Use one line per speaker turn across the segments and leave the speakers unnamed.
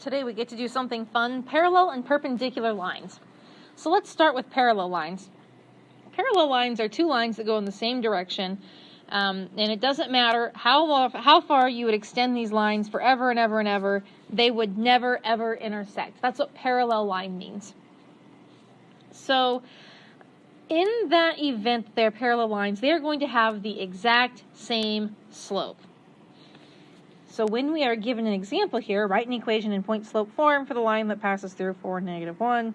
Today we get to do something fun, parallel and perpendicular lines. So let's start with parallel lines. Parallel lines are two lines that go in the same direction, and it doesn't matter how far you would extend these lines forever and ever and ever, they would never ever intersect. That's what parallel line means. So in that event they're parallel lines, they are going to have the exact same slope. So when we are given an example here, write an equation in point-slope form for the line that passes through 4, -1,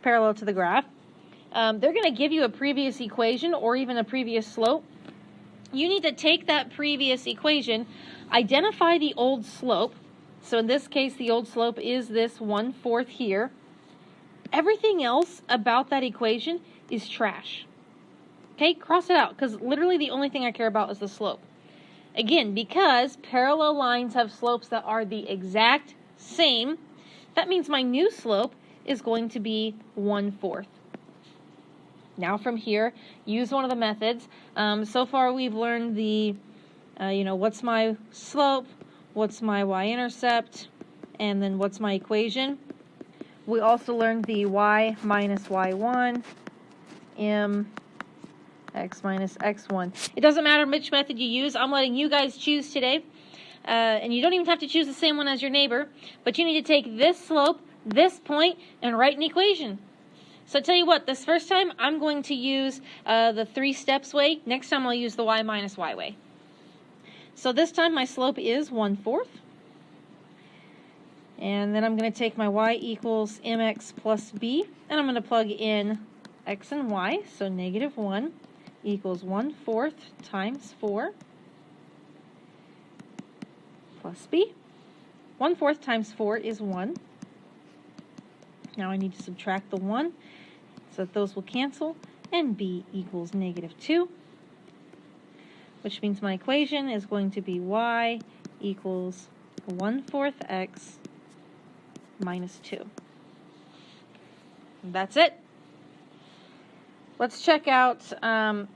parallel to the graph. They're going to give you a previous equation or even a previous slope. You need to take that previous equation, identify the old slope. So in this case, the old slope is this 1/4 here. Everything else about that equation is trash. Okay, cross it out, because literally the only thing I care about is the slope. Again, because parallel lines have slopes that are the exact same, that means my new slope is going to be 1/4. Now from here, use one of the methods. So far we've learned the, what's my slope, what's my y-intercept, and then what's my equation. We also learned the y minus y1, m x minus x1. It doesn't matter which method you use. I'm letting you guys choose today. And you don't even have to choose the same one as your neighbor, but you need to take this slope, this point, and write an equation. So I tell you what, this first time I'm going to use the 3 steps way. Next time I'll use the y minus y way. So this time my slope is 1/4. And then I'm going to take my y equals mx plus b, and I'm going to plug in x and y. So -1 equals 1/4 times 4 plus b. 1/4 times 4 is 1. Now I need to subtract the 1 so that those will cancel, and b equals -2, which means my equation is going to be y equals 1/4 x minus 2. That's it. Let's check out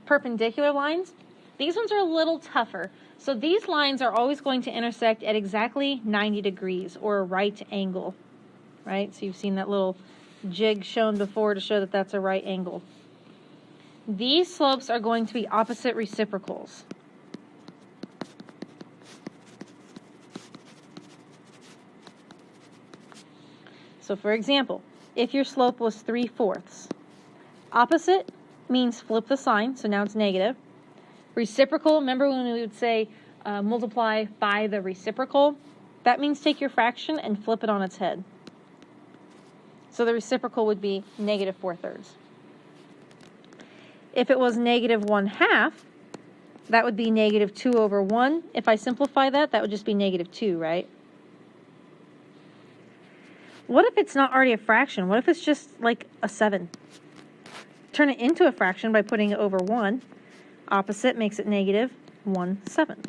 perpendicular lines. These ones are a little tougher. So these lines are always going to intersect at exactly 90 degrees, or a right angle, right? So you've seen that little jig shown before to show that that's a right angle. These slopes are going to be opposite reciprocals. So for example, if your slope was 3/4, opposite means flip the sign, so now it's negative. Reciprocal, remember when we would say multiply by the reciprocal? That means take your fraction and flip it on its head. So the reciprocal would be -4/3. If it was -1/2, that would be -2/1. If I simplify that, that would just be -2, right? What if it's not already a fraction? What if it's just like a 7? Turn it into a fraction by putting it over 1. Opposite makes it -1/7.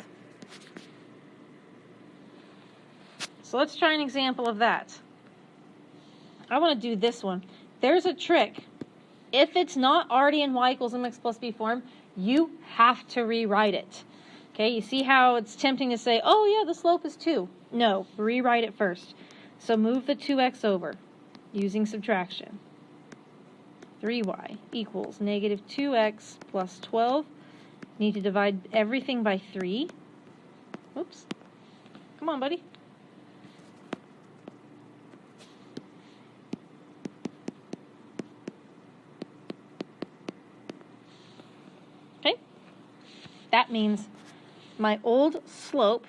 So let's try an example of that. I want to do this one. There's a trick. If it's not already in y equals mx plus b form, you have to rewrite it. Okay, you see how it's tempting to say, oh yeah, the slope is 2. No, rewrite it first. So move the 2x over using subtraction. 3y equals -2x plus 12. Need to divide everything by 3. Oops. Come on, buddy. Okay. That means my old slope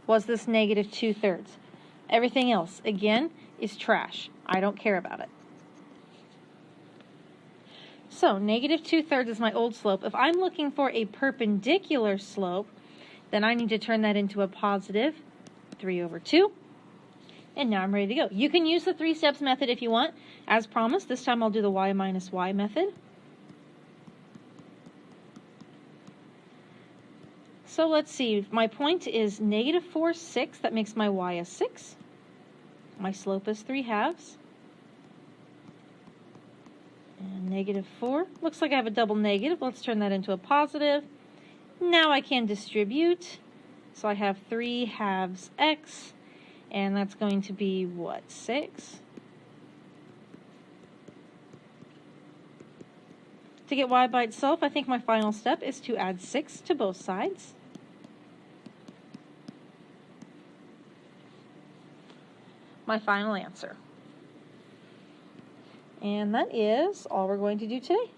was this -2/3. Everything else, again, is trash. I don't care about it. So -2/3 is my old slope. If I'm looking for a perpendicular slope, then I need to turn that into a positive 3/2. And now I'm ready to go. You can use the 3 steps method if you want. As promised, this time I'll do the y minus y method. So let's see. My point is -4/6. That makes my y a 6. My slope is 3/2. And -4. Looks like I have a double negative. Let's turn that into a positive. Now I can distribute. So I have 3/2 x And that's going to be, what, 6? To get y by itself, I think my final step is to add 6 to both sides. My final answer. And that is all we're going to do today.